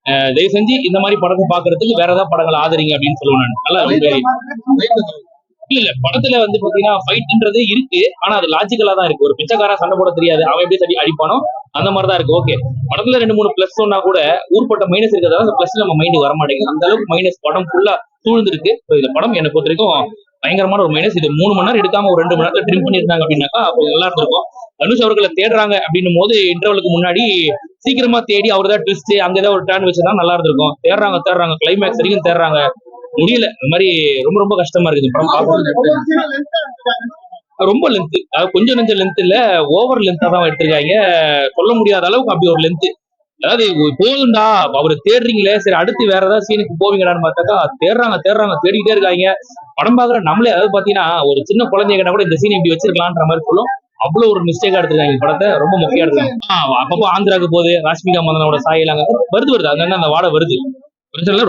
தயவு செஞ்சு இந்த மாதிரி படத்தை பாக்குறதுக்கு வேற ஏதாவது படங்கள் ஆதரிங்க அப்படின்னு சொல்லுவேன் நான். நல்லா இல்ல படத்துல வந்து பாத்தீங்கன்னா ஃபைட்ன்றது இருக்கு, ஆனா அது லாஜிக்கலா தான் இருக்கு. ஒரு பிச்சைக்காரா சண்டை போட தெரியாது, அவன் எப்படி சரி அடிப்பானோ அந்த மாதிரிதான் இருக்கு. ஓகே, படத்துல 2-3 பிளஸ் சொன்னா கூட ஊர்பட்ட மைனஸ் இருக்கிறதால அந்த பிளஸ் நம்ம மைண்டுக்கு வர மாட்டேங்குது. அந்த அளவுக்கு மைனஸ் படம் ஃபுல்லா சூழ்ந்திருக்கு. இந்த படம் என்னை பொறுத்த வரைக்கும் பயங்கரமான ஒரு மைனஸ். இது 3 மணி நேரம் எடுக்காம ஒரு 2 மணி நேரத்துல ட்ரிம் பண்ணிருந்தாங்க அப்படின்னாக்கா அப்ப நல்லா இருந்திருக்கும். தனுஷ் அவர்களை தேடுறாங்க அப்படின்னும் போது இன்டர்வலுக்கு முன்னாடி சீக்கிரமா தேடி அவர் தான் ட்விஸ்ட் அங்க ஏதாவது ஒரு டர்ன் வச்சுதான் நல்லா இருந்திருக்கும். தேடுறாங்க கிளைமேக்ஸ் வரைக்கும் தேடுறாங்க, முடியல. அந்த மாதிரி ரொம்ப ரொம்ப கஷ்டமா இருக்குது படம் பார்க்கறது. ரொம்ப லென்த், கொஞ்சம் நெஞ்ச லென்த் இல்ல, ஓவர் லென்த்தா தான் எடுத்திருக்காங்க. சொல்ல முடியாத அளவுக்கு அப்படி ஒரு லென்த். அதாவது போதும்டா அவரை தேடுறீங்களே, சரி அடுத்து வேற ஏதாவது சீனுக்கு போவீங்கடான்னு பார்த்தாக்கா தேடுறாங்க தேடிக்கிட்டே இருக்காங்க. படம் பாக்குற நம்மளே, அதாவது பாத்தீங்கன்னா ஒரு சின்ன குழந்தைய கேட்டா கூட இந்த சீன் இப்படி வச்சிருக்கலான்ற மாதிரி சொல்லும். அவ்வளவு ஒரு மிஸ்டேக்கா எடுத்திருக்காங்க படத்தை. ரொம்ப முக்கியம் எடுத்துருக்காங்க. அப்பப்போ ஆந்திராவுக்கு போகுது, ராஷ்மிகா மந்தனோட சாயலாங்க வருது அங்க அந்த வாடை வருது.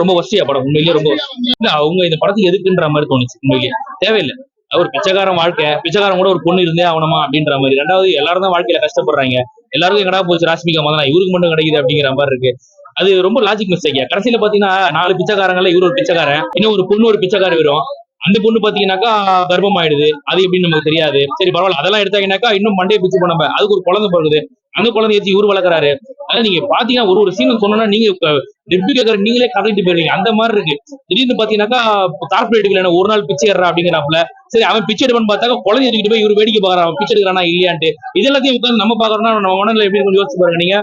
ரொம்ப வசதியா படம் உண்மையிலேயே ரொம்ப இல்ல. அவங்க இந்த படத்துக்கு எதுக்குன்ற மாதிரி தோணுச்சு. உண்மையிலேயே தேவையில்லை. ஒரு பிச்சைக்காரன் வாழ்க்கை, பிச்சைக்காரன் கூட ஒரு பொண்ணு இருந்தே ஆகணுமா அப்படின்ற மாதிரி. ரெண்டாவது எல்லாரும் தான் வாழ்க்கையில கஷ்டப்படுறாங்க, எல்லாருக்கும் எங்கடா போச்சு ராஷ்மிகா மந்தனா இவருக்கு மட்டும் கிடைக்குது அப்படிங்கிற மாதிரி இருக்கு. அது ரொம்ப லாஜிக் மிஸ்டேக். கடைசியில பாத்தீங்கன்னா 4 பிச்சைக்காரங்கள இவரு ஒரு பிச்சைக்காரன், இன்னும் ஒரு பொண்ணு ஒரு பிச்சைக்காரன் வரும். அந்த பொண்ணு பாத்தீங்கன்னாக்கா கர்ப்பம் ஆயிடுது, அது எப்படின்னு நமக்கு தெரியாது. சரி பரவாயில்ல, அதெல்லாம் எடுத்தாங்கன்னாக்கா இன்னும் மண்டையை பிச்சு போனப்ப அதுக்கு ஒரு குழந்தை பிறகுது, அந்த குழந்தை ஏற்றி இவரு வளர்க்குறாரு. அதாவது நீங்க பாத்தீங்கன்னா ஒரு சீன் சொன்னா நீங்க டெப்டி கேட்கற நீங்களே கதைட்டு போயிருவீங்க. அந்த மாதிரி இருக்கு. திடீர்னு பாத்தீங்கன்னாக்கா கார்பரேட்டுக்கு ஒரு நாள் பிச்சை ஏறா அப்படிங்கிறாப்ல. சரி அவன் பிச்சை எடுப்பான்னு பார்த்தாக்கா குழந்தை எடுத்துட்டு போய் இவரு வேடிக்கை பாக்குறான், அவன் பிச்சை எடுக்கிறானா இல்லையான்ட்டு. இது எல்லாத்தையும் உட்காந்து நம்ம பாக்குறோம்னா நம்ம மனநிலை எப்படி கொஞ்சம் யோசிச்சு பாருங்க. நீங்க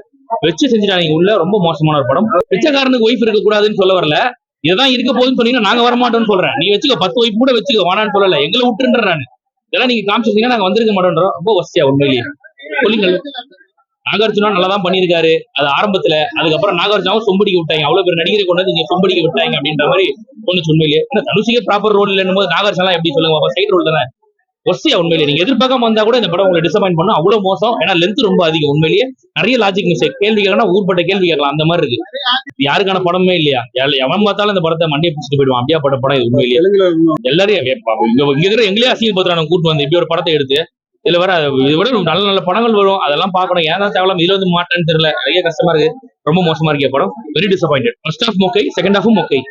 வச்சு செஞ்சுட்டாங்க உள்ள. ரொம்ப மோசமான ஒரு படம். பிச்சைக்காரனுக்கு ஒய்ஃப் இருக்க கூடாதுன்னு சொல்ல வரல, இதுதான் இருக்க போகுதுன்னு சொன்னீங்கன்னா நாங்க வரமாட்டோம்னு சொல்றேன். நீ வச்சுக்க 10 ஒய்ஃப் கூட வச்சுக்க, வானான்னு சொல்லல, எங்களை விட்டுன்ற நான். இதெல்லாம் நீங்க காமிச்சிருந்தீங்கன்னா நாங்க வந்திருக்க மாட்டோம்ன்றோம். ரொம்ப வசதியா உண்மையிலேயே சொல்லுங்க. நாகார்ஜுனா நல்லா தான் பண்ணியிருக்காரு அது ஆரம்பத்துல. அதுக்கப்புறம் நாகார்ஜுனாவும் சொம்படிக்க விட்டாங்க. அவ்வளவு பேர் நடிகரை கொண்டு வந்து நீங்க சொம்படிக்க விட்டாங்க அப்படின்ற மாதிரி தோணுச்சு உண்மையிலேயே. தனுஷிக்கே ப்ராப்பர் ரோல் இல்லைன்னு போது நாகார்ஜுனா எப்படி சொல்லுங்க, சைட் ரோல் தானே. ஒஸ்டியா உண்மையிலேயே நீங்க எதிர்பார்க்காம வந்தா கூட இந்த படம் உங்களை டிசப்பாயிண்ட் பண்ணும். அவ்வளவு மோசம். ஏன்னா லென்த் ரொம்ப அதிகம். உண்மையிலேயே நிறைய லாஜிக் மிஸ்டேக். கேள்வி கேட்கலாம், ஊர்பட்ட கேள்வி கேட்கலாம், அந்த மாதிரி இருக்கு. யாருக்கான படமே இல்லையா, எவன் பார்த்தாலும் இந்த படத்தை மண்டியை பிடிச்சிட்டு போயிடுவான். அப்படியா பட்ட படம் இது உண்மையிலேயே. எல்லாரையும் இங்க இருக்கிற எங்களையே அசிங்கப்படுத்துறாங்க கூட்டு வந்து இப்படி ஒரு படத்தை எடுத்து. இதுல வர இதை விட நல்ல நல்ல படங்கள் வரும், அதெல்லாம் பாக்கணும். ஏன்னா தேவலாம் இதுல வந்து மாட்டேன்னு தெரியல, நிறைய கஷ்டமா இருக்கு. ரொம்ப மோசமா இருக்கே படம். Very disappointed. ஃபர்ஸ்ட் ஹாஃப் மொக்கை, செகண்ட் ஹாஃபும் மொக்கை.